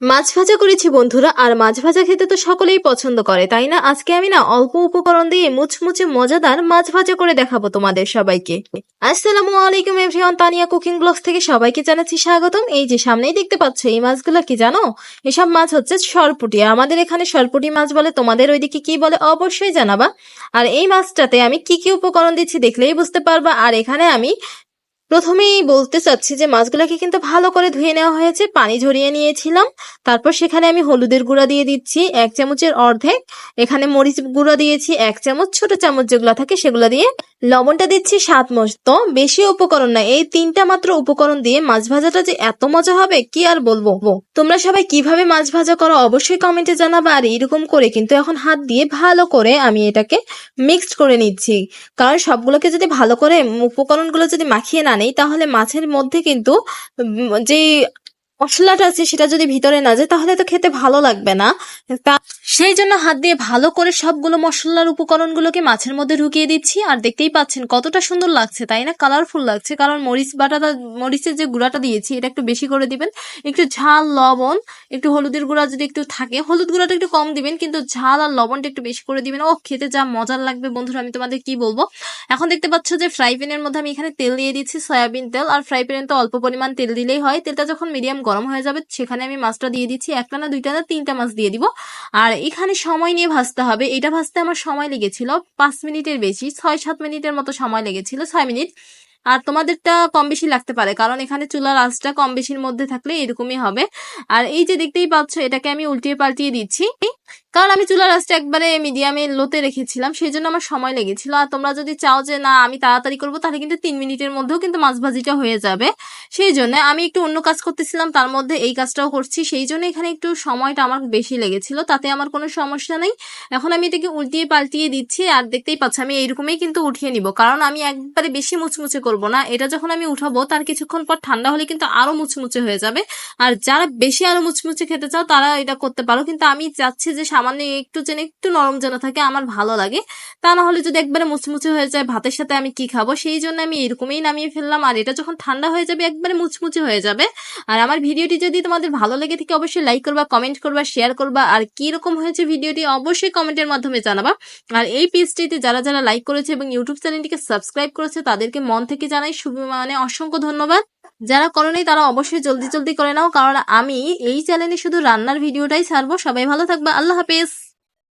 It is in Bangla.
মাছ ভাজা করেছি বন্ধুরা। আর মাছ ভাজা খেতে তো সকলেই পছন্দ করে, তাই না? আজকে আমি না অল্প উপকরণ দিয়ে মুচমুচে মজাদার মাছ ভাজা করে দেখাবো তোমাদের সবাইকে। আসসালামু আলাইকুম এভরিওয়ান, তানিয়া কুকিং ব্লগস থেকে সবাইকে জানাচ্ছি স্বাগতম। এই যে সামনেই দেখতে পাচ্ছ, এই মাছগুলো কি জানো? এসব মাছ হচ্ছে সরপুঁটি। আমাদের এখানে সরপুঁটি মাছ বলে, তোমাদের ওইদিকে কি বলে অবশ্যই জানাবা। আর এই মাছটাতে আমি কি কি উপকরণ দিচ্ছি দেখলেই বুঝতে পারবা। আর এখানে আমি প্রথমেই বলতে চাচ্ছি যে মাছগুলোকে কিন্তু ভালো করে ধুয়ে নেওয়া হয়েছে, পানি ঝরিয়ে নিয়েছিলাম। তারপর সেখানে আমি হলুদের গুঁড়া দিয়ে দিচ্ছি 1 চামচের অর্ধেক। এখানে মরিচ গুঁড়া দিয়েছি 1 চামচ, ছোট চামচ যেগুলো থাকে সেগুলো দিয়ে। লবণটা দিচ্ছি স্বাদ মতো, বেশি উপকরণ না, এই 3টা মাত্র উপকরণ দিয়ে মাছ ভাজাটা যে এত মজা হবে কি আর বলবো। তোমরা সবাই কিভাবে মাছ ভাজা করো অবশ্যই কমেন্টে জানাবা। আর এরকম করে কিন্তু এখন হাত দিয়ে ভালো করে আমি এটাকে মিক্সড করে নিচ্ছি। কারণ সবগুলোকে যদি ভালো করে উপকরণগুলো যদি মাখিয়ে না নেই, তাহলে মাছের মধ্যে কিন্তু যে মশলাটা আছে সেটা যদি ভিতরে না যায় তাহলে তো খেতে ভালো লাগবে না। সেই জন্য হাত দিয়ে ভালো করে সবগুলো মশলার উপকরণগুলোকে মাছের মধ্যে ঢুকিয়ে দিচ্ছি। আর দেখতেই পাচ্ছেন কতটা সুন্দর লাগছে, তাই না? কালারফুল লাগছে, কারণ মরিচের যে গুঁড়াটা দিয়েছি এটা একটু বেশি করে দিবেন। একটু ঝাল, লবণ, একটু হলুদের গুঁড়া যদি একটু থাকে, হলুদ গুঁড়াটা একটু কম দিবেন, কিন্তু ঝাল আর লবণটা একটু বেশি করে দিবেন। ও খেতে যা মজার লাগবে বন্ধুরা, আমি তোমাদের কি বলবো। এখন দেখতে পাচ্ছ যে ফ্রাই প্যানের মধ্যে আমি এখানে তেল দিয়ে দিচ্ছি, সয়াবিন তেল। আর ফ্রাই প্যানে তো অল্প পরিমাণ তেল দিলেই হয়। তেলটা যখন মিডিয়াম গরম হয়ে যাবে সেখানে আমি মাছটা দিয়ে দিচ্ছি। একটা না, দুইটা না, 3টা মাছ দিয়ে দিব। আর এখানে সময় নিয়ে ভাজতে হবে। এটা ভাজতে আমার সময় লেগেছিল 5 মিনিটের বেশি, 6-7 মিনিটের মতো সময় লেগেছিল, 6 মিনিট। আর তোমাদেরটা কম বেশি লাগতে পারে, কারণ এখানে চুলার আঁচটা কম বেশির মধ্যে থাকলে এরকমই হবে। আর এই যে দেখতেই পাচ্ছ, এটাকে আমি উল্টিয়ে পাল্টিয়ে দিচ্ছি, কারণ আমি চুলার আঁচটা একবারে মিডিয়ামে লোতে রেখেছিলাম, সেই জন্য আমার সময় লেগেছিল। আর তোমরা যদি চাও যে না আমি তাড়াতাড়ি করবো, তাহলে কিন্তু 3 মিনিটের মধ্যেও কিন্তু মাছ ভাজিটা হয়ে যাবে। সেই জন্য আমি একটু অন্য কাজ করতেছিলাম, তার মধ্যে এই কাজটাও করছি, সেই জন্য এখানে একটু সময়টা আমার বেশি লেগেছিল। তাতে আমার কোনো সমস্যা নেই। এখন আমি এটাকে উল্টিয়ে পাল্টিয়ে দিচ্ছি। আর দেখতেই পাচ্ছ আমি এইরকমই কিন্তু উঠিয়ে নিব, কারণ আমি একবারে বেশি মুচমুচে করব না। এটা যখন আমি উঠাবো তার কিছুক্ষণ পর ঠান্ডা হলে কিন্তু আরো মুচমুচে হয়ে যাবে। আর যারা বেশি আরো মুচমুচে খেতে চাও তারা এটা করতে পারো, কিন্তু আমি চাচ্ছি যে সামান্য একটু যেন একটু নরম যেন থাকে, আমার ভালো লাগে। তা না হলে যদি একবারে মুচমুচে হয়ে যায়, ভাতের সাথে আমি কি খাবো? সেই জন্য আমি এরকমই নামিয়ে ফেললাম। আর এটা যখন ঠান্ডা হয়ে যাবে একবারে মুচমুচে হয়ে যাবে। আর আমার ভিডিওটি যদি তোমাদের ভালো লেগে থাকে অবশ্যই লাইক করবা, কমেন্ট করবা, শেয়ার করবা। আর কি রকম হয়েছে ভিডিওটি অবশ্যই কমেন্টের মাধ্যমে জানাবা। আর এই পেজটিতে যারা যারা লাইক করেছে এবং ইউটিউব চ্যানেলটিকে সাবস্ক্রাইব করেছে তাদেরকে মন থেকে জানাই অসংখ্য ধন্যবাদ। যারা করেনি তারা অবশ্যই জলদি জলদি করে নাও, কারণ আমি এই চ্যানেলে শুধু রান্নার ভিডিওটাই ছাড়বো। সবাই ভালো থাকবা, আল্লাহ হাফেজ।